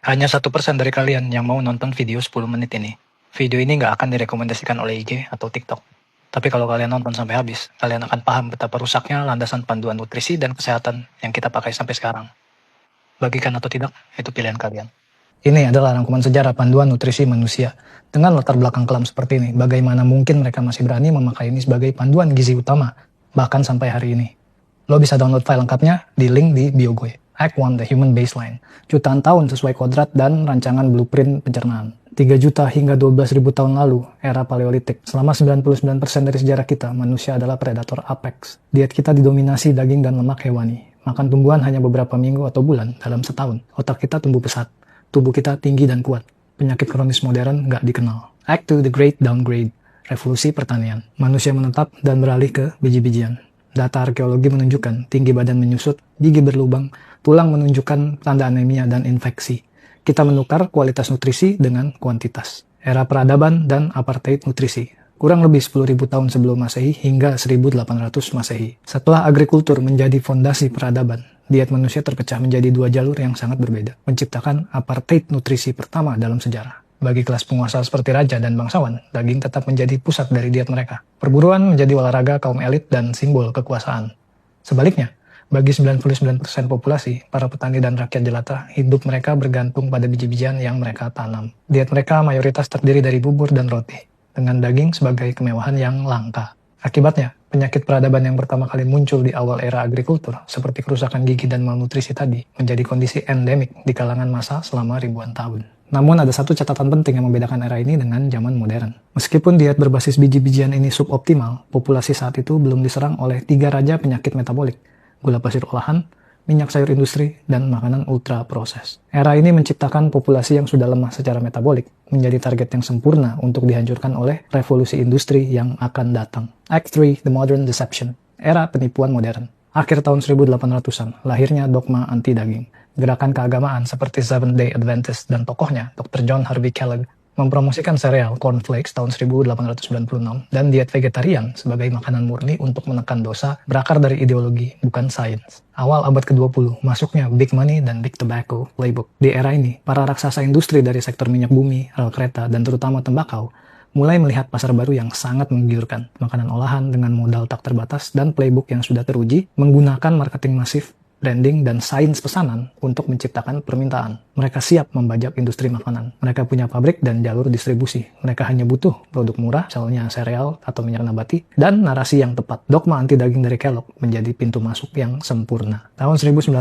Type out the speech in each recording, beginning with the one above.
Hanya 1% dari kalian yang mau nonton video 10 menit ini. Video ini nggak akan direkomendasikan oleh IG atau TikTok. Tapi kalau kalian nonton sampai habis, kalian akan paham betapa rusaknya landasan panduan nutrisi dan kesehatan yang kita pakai sampai sekarang. Bagikan atau tidak, itu pilihan kalian. Ini adalah rangkuman sejarah panduan nutrisi manusia. Dengan latar belakang kelam seperti ini, bagaimana mungkin mereka masih berani memakai ini sebagai panduan gizi utama, bahkan sampai hari ini. Lo bisa download file lengkapnya di link di bio gue. Act 1 The Human Baseline. Jutaan tahun sesuai kodrat dan rancangan blueprint pencernaan. 3 juta hingga 12.000 tahun lalu, era Paleolitik. Selama 99% dari sejarah kita, manusia adalah predator apex. Diet kita didominasi daging dan lemak hewani. Makan tumbuhan hanya beberapa minggu atau bulan dalam setahun. Otak kita tumbuh pesat. Tubuh kita tinggi dan kuat. Penyakit kronis modern nggak dikenal. Act 2 The Great Downgrade. Revolusi pertanian. Manusia menetap dan beralih ke biji-bijian. Data arkeologi menunjukkan tinggi badan menyusut, gigi berlubang, tulang menunjukkan tanda anemia dan infeksi. Kita menukar kualitas nutrisi dengan kuantitas. Era peradaban dan apartheid nutrisi. Kurang lebih 10.000 tahun sebelum Masehi hingga 1800 Masehi. Setelah agrikultur menjadi fondasi peradaban, diet manusia terpecah menjadi 2 jalur yang sangat berbeda. Menciptakan apartheid nutrisi pertama dalam sejarah. Bagi kelas penguasa seperti raja dan bangsawan, daging tetap menjadi pusat dari diet mereka. Perburuan menjadi olahraga kaum elit dan simbol kekuasaan. Sebaliknya, bagi 99% populasi, para petani dan rakyat jelata, hidup mereka bergantung pada biji-bijian yang mereka tanam. Diet mereka mayoritas terdiri dari bubur dan roti, dengan daging sebagai kemewahan yang langka. Akibatnya, penyakit peradaban yang pertama kali muncul di awal era agrikultur, seperti kerusakan gigi dan malnutrisi tadi, menjadi kondisi endemik di kalangan massa selama ribuan tahun. Namun ada satu catatan penting yang membedakan era ini dengan zaman modern. Meskipun diet berbasis biji-bijian ini suboptimal, populasi saat itu belum diserang oleh 3 raja penyakit metabolik, gula pasir olahan, minyak sayur industri, dan makanan ultra proses. Era ini menciptakan populasi yang sudah lemah secara metabolik, menjadi target yang sempurna untuk dihancurkan oleh revolusi industri yang akan datang. Act 3 The Modern Deception. Era penipuan modern. Akhir tahun 1800-an, lahirnya dogma anti-daging. Gerakan keagamaan seperti Seventh-day Adventist dan tokohnya, Dr. John Harvey Kellogg, mempromosikan sereal cornflakes tahun 1896 dan diet vegetarian sebagai makanan murni untuk menekan dosa berakar dari ideologi, bukan sains. Awal abad ke-20, masuknya Big Money dan Big Tobacco playbook. Di era ini, para raksasa industri dari sektor minyak bumi, rel kereta, dan terutama tembakau, mulai melihat pasar baru yang sangat menggiurkan. Makanan olahan dengan modal tak terbatas dan playbook yang sudah teruji menggunakan marketing masif, branding, dan sains pesanan untuk menciptakan permintaan. Mereka siap membajak industri makanan. Mereka punya pabrik dan jalur distribusi. Mereka hanya butuh produk murah, misalnya sereal atau minyak nabati, dan narasi yang tepat. Dogma anti-daging dari Kellogg menjadi pintu masuk yang sempurna. Tahun 1911,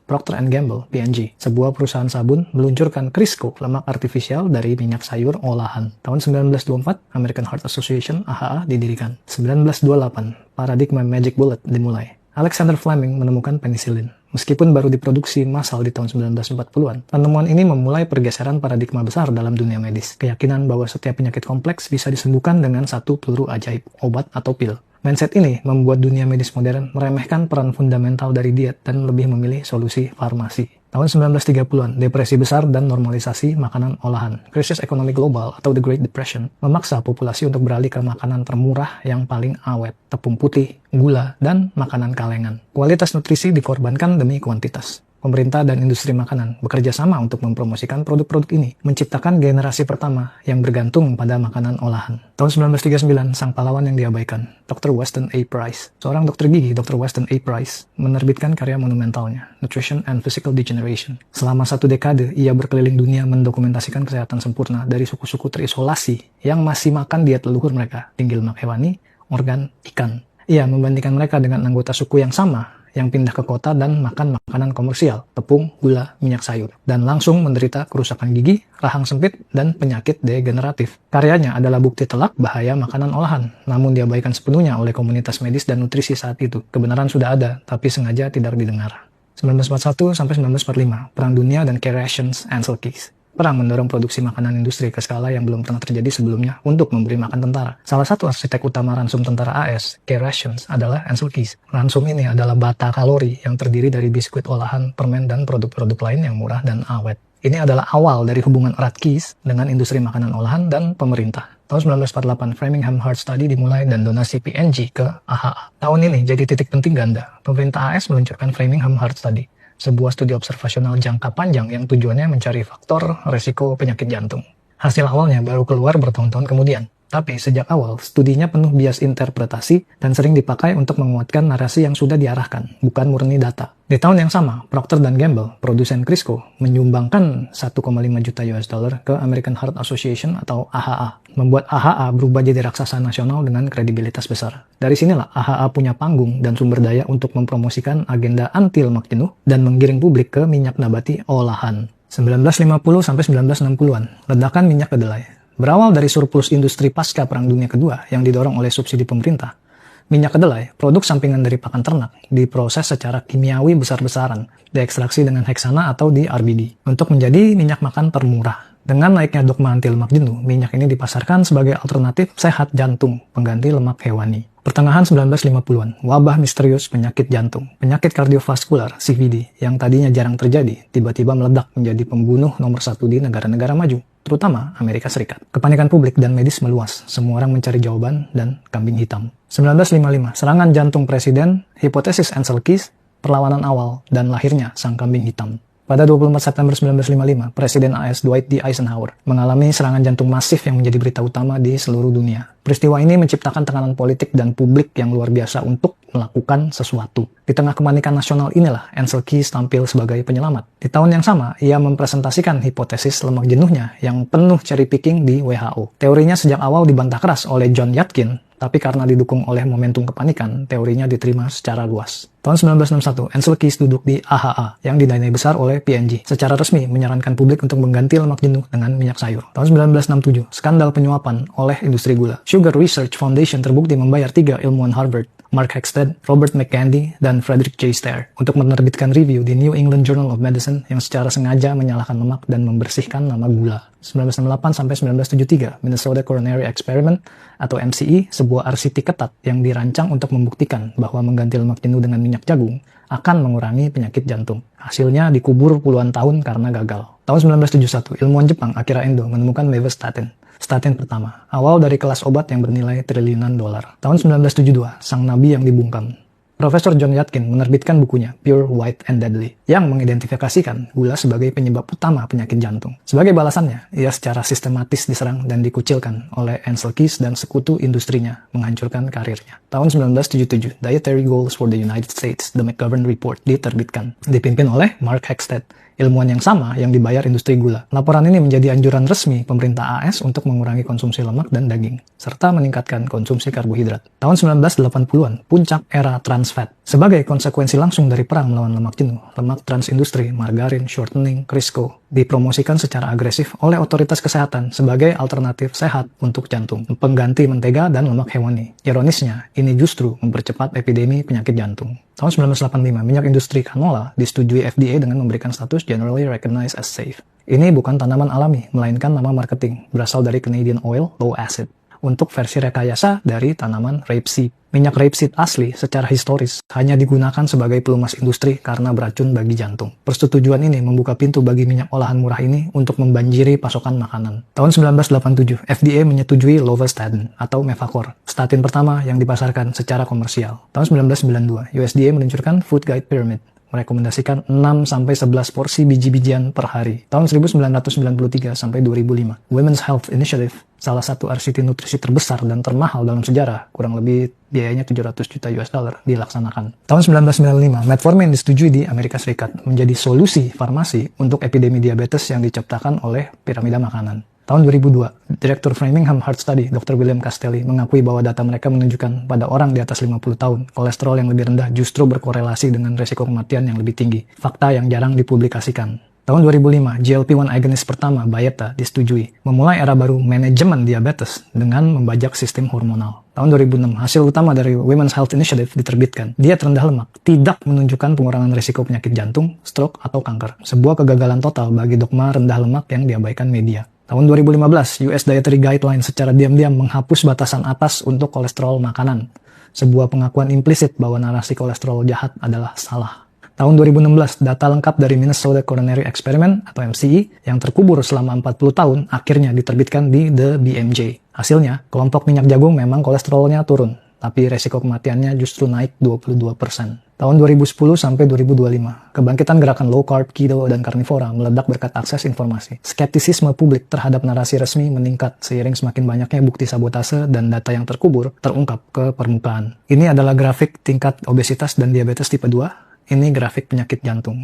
Procter & Gamble, P&G, sebuah perusahaan sabun, meluncurkan Crisco, lemak artifisial dari minyak sayur olahan. Tahun 1924, American Heart Association, AHA, didirikan. 1928, paradigma Magic Bullet dimulai. Alexander Fleming menemukan penisilin. Meskipun baru diproduksi massal di tahun 1940-an, penemuan ini memulai pergeseran paradigma besar dalam dunia medis. Keyakinan bahwa setiap penyakit kompleks bisa disembuhkan dengan satu peluru ajaib, obat atau pil. Mindset ini membuat dunia medis modern meremehkan peran fundamental dari diet dan lebih memilih solusi farmasi. Tahun 1930-an, depresi besar dan normalisasi makanan olahan, krisis ekonomi global atau The Great Depression, memaksa populasi untuk beralih ke makanan termurah yang paling awet, tepung putih, gula, dan makanan kalengan. Kualitas nutrisi dikorbankan demi kuantitas. Pemerintah dan industri makanan bekerja sama untuk mempromosikan produk-produk ini, menciptakan generasi pertama yang bergantung pada makanan olahan. Tahun 1939, sang pahlawan yang diabaikan, Dr. Weston A. Price. Seorang dokter gigi, Dr. Weston A. Price, menerbitkan karya monumentalnya, Nutrition and Physical Degeneration. Selama 1 dekade, ia berkeliling dunia mendokumentasikan kesehatan sempurna dari suku-suku terisolasi yang masih makan diet leluhur mereka, tinggi lemak hewani, organ, ikan. Ia membandingkan mereka dengan anggota suku yang sama, yang pindah ke kota dan makan makanan komersial, tepung, gula, minyak sayur, dan langsung menderita kerusakan gigi, rahang sempit, dan penyakit degeneratif. Karyanya adalah bukti telak bahaya makanan olahan, namun diabaikan sepenuhnya oleh komunitas medis dan nutrisi saat itu. Kebenaran sudah ada, tapi sengaja tidak didengar. 1941 sampai 1945, Perang Dunia dan Key Rations Ansel Keys. Perang mendorong produksi makanan industri ke skala yang belum pernah terjadi sebelumnya untuk memberi makan tentara. Salah satu arsitek utama ransum tentara AS, Key Rations, adalah Ansel Keys. Ransum ini adalah bata kalori yang terdiri dari biskuit olahan, permen, dan produk-produk lain yang murah dan awet. Ini adalah awal dari hubungan erat Keys dengan industri makanan olahan dan pemerintah. Tahun 1948, Framingham Heart Study dimulai dan donasi P&G ke AHA. Tahun ini jadi titik penting ganda. Pemerintah AS meluncurkan Framingham Heart Study. sebuah studi observasional jangka panjang yang tujuannya mencari faktor resiko penyakit jantung. Hasil awalnya baru keluar bertahun-tahun kemudian. Tapi sejak awal, studinya penuh bias interpretasi dan sering dipakai untuk menguatkan narasi yang sudah diarahkan, bukan murni data. Di tahun yang sama, Procter & Gamble, produsen Crisco, menyumbangkan 1,5 juta US dollar ke American Heart Association atau AHA, membuat AHA berubah jadi raksasa nasional dengan kredibilitas besar. Dari sinilah AHA punya panggung dan sumber daya untuk mempromosikan agenda anti lemak jenuh dan menggiring publik ke minyak nabati olahan. 1950 sampai 1960-an, ledakan minyak kedelai. Berawal dari surplus industri pasca Perang Dunia Kedua yang didorong oleh subsidi pemerintah, minyak kedelai, produk sampingan dari pakan ternak, diproses secara kimiawi besar-besaran, diekstraksi dengan heksana atau di RBD, untuk menjadi minyak makan termurah. Dengan naiknya dogma anti lemak jenuh, minyak ini dipasarkan sebagai alternatif sehat jantung, pengganti lemak hewani. Pertengahan 1950-an, wabah misterius penyakit jantung, penyakit kardiovaskular (CVD) yang tadinya jarang terjadi, tiba-tiba meledak menjadi pembunuh nomor satu di negara-negara maju, terutama Amerika Serikat. Kepanikan publik dan medis meluas, semua orang mencari jawaban dan kambing hitam. 1955, serangan jantung presiden, hipotesis Ancel Keys, perlawanan awal, dan lahirnya sang kambing hitam. Pada 24 September 1955, Presiden AS Dwight D. Eisenhower mengalami serangan jantung masif yang menjadi berita utama di seluruh dunia. Peristiwa ini menciptakan tekanan politik dan publik yang luar biasa untuk melakukan sesuatu. Di tengah kepanikan nasional inilah Ancel Keys tampil sebagai penyelamat. Di tahun yang sama, ia mempresentasikan hipotesis lemak jenuhnya yang penuh cherry picking di WHO. Teorinya sejak awal dibantah keras oleh John Yatkin, tapi karena didukung oleh momentum kepanikan, teorinya diterima secara luas. Tahun 1961, Ancel Keys duduk di AHA yang didanai besar oleh P&G. Secara resmi menyarankan publik untuk mengganti lemak jenuh dengan minyak sayur. Tahun 1967, skandal penyuapan oleh industri gula. Sugar Research Foundation terbukti membayar 3 ilmuwan Harvard, Mark Hexted, Robert McCandy, dan Frederick J. Stare untuk menerbitkan review di New England Journal of Medicine yang secara sengaja menyalahkan lemak dan membersihkan nama gula. 1968 sampai 1973, Minnesota Coronary Experiment atau MCE, sebuah RCT ketat yang dirancang untuk membuktikan bahwa mengganti lemak jenuh dengan minyak jagung akan mengurangi penyakit jantung. Hasilnya dikubur puluhan tahun karena gagal. Tahun 1971, ilmuwan Jepang Akira Endo menemukan Mevestatin, statin pertama, awal dari kelas obat yang bernilai triliunan dolar. Tahun 1972, sang nabi yang dibungkam. Profesor John Yatkin menerbitkan bukunya Pure, White, and Deadly yang mengidentifikasikan gula sebagai penyebab utama penyakit jantung. Sebagai balasannya, ia secara sistematis diserang dan dikucilkan oleh Ancel Keys dan sekutu industrinya, menghancurkan karirnya. Tahun 1977, Dietary Goals for the United States, The McGovern Report, diterbitkan, dipimpin oleh Mark Hexted, ilmuwan yang sama yang dibayar industri gula. Laporan ini menjadi anjuran resmi pemerintah AS untuk mengurangi konsumsi lemak dan daging, serta meningkatkan konsumsi karbohidrat. Tahun 1980-an, puncak era trans fat. Sebagai konsekuensi langsung dari perang melawan lemak jenuh, lemak trans industri, margarin, shortening, Crisco, dipromosikan secara agresif oleh otoritas kesehatan sebagai alternatif sehat untuk jantung, pengganti mentega dan lemak hewani. Ironisnya, ini justru mempercepat epidemi penyakit jantung. Tahun 1985, minyak industri canola disetujui FDA dengan memberikan status Generally Recognized as Safe. Ini bukan tanaman alami, melainkan nama marketing, berasal dari Canadian Oil Low Acid, untuk versi rekayasa dari tanaman rapeseed. Minyak rapeseed asli secara historis hanya digunakan sebagai pelumas industri karena beracun bagi jantung. Persetujuan ini membuka pintu bagi minyak olahan murah ini untuk membanjiri pasokan makanan. Tahun 1987, FDA menyetujui Lovastatin atau Mevacor, statin pertama yang dipasarkan secara komersial. Tahun 1992, USDA meluncurkan Food Guide Pyramid, merekomendasikan 6-11 porsi biji-bijian per hari. Tahun 1993 sampai 2005, Women's Health Initiative, salah satu RCT nutrisi terbesar dan termahal dalam sejarah, kurang lebih biayanya 700 juta US dollar, dilaksanakan. Tahun 1995, metformin disetujui di Amerika Serikat menjadi solusi farmasi untuk epidemi diabetes yang diciptakan oleh piramida makanan. Tahun 2002, Direktur Framingham Heart Study, Dr. William Castelli, mengakui bahwa data mereka menunjukkan pada orang di atas 50 tahun, kolesterol yang lebih rendah justru berkorelasi dengan resiko kematian yang lebih tinggi. Fakta yang jarang dipublikasikan. Tahun 2005, GLP-1 agonist pertama, Byetta, disetujui, memulai era baru manajemen diabetes dengan membajak sistem hormonal. Tahun 2006, hasil utama dari Women's Health Initiative diterbitkan. Diet rendah lemak tidak menunjukkan pengurangan risiko penyakit jantung, stroke, atau kanker. Sebuah kegagalan total bagi dogma rendah lemak yang diabaikan media. Tahun 2015, US Dietary Guidelines secara diam-diam menghapus batasan atas untuk kolesterol makanan. Sebuah pengakuan implisit bahwa narasi kolesterol jahat adalah salah. Tahun 2016, data lengkap dari Minnesota Coronary Experiment atau MCE yang terkubur selama 40 tahun akhirnya diterbitkan di The BMJ. Hasilnya, kelompok minyak jagung memang kolesterolnya turun, tapi resiko kematiannya justru naik 22%. Tahun 2010 sampai 2025, kebangkitan gerakan low carb, keto, dan karnivora meledak berkat akses informasi. Skeptisisme publik terhadap narasi resmi meningkat seiring semakin banyaknya bukti sabotase dan data yang terkubur terungkap ke permukaan. Ini adalah grafik tingkat obesitas dan diabetes tipe 2. Ini grafik penyakit jantung.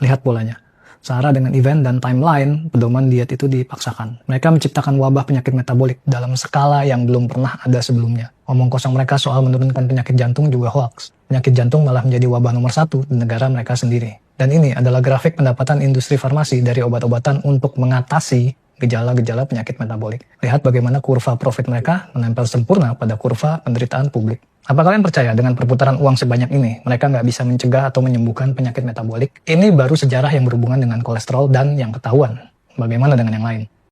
Lihat polanya. Searah dengan event dan timeline, pedoman diet itu dipaksakan. Mereka menciptakan wabah penyakit metabolik dalam skala yang belum pernah ada sebelumnya. Omong kosong mereka soal menurunkan penyakit jantung juga hoax. Penyakit jantung malah menjadi wabah nomor 1 di negara mereka sendiri. Dan ini adalah grafik pendapatan industri farmasi dari obat-obatan untuk mengatasi gejala-gejala penyakit metabolik. Lihat bagaimana kurva profit mereka menempel sempurna pada kurva penderitaan publik. Apa kalian percaya dengan perputaran uang sebanyak ini, mereka nggak bisa mencegah atau menyembuhkan penyakit metabolik? Ini baru sejarah yang berhubungan dengan kolesterol dan yang ketahuan. Bagaimana dengan yang lain?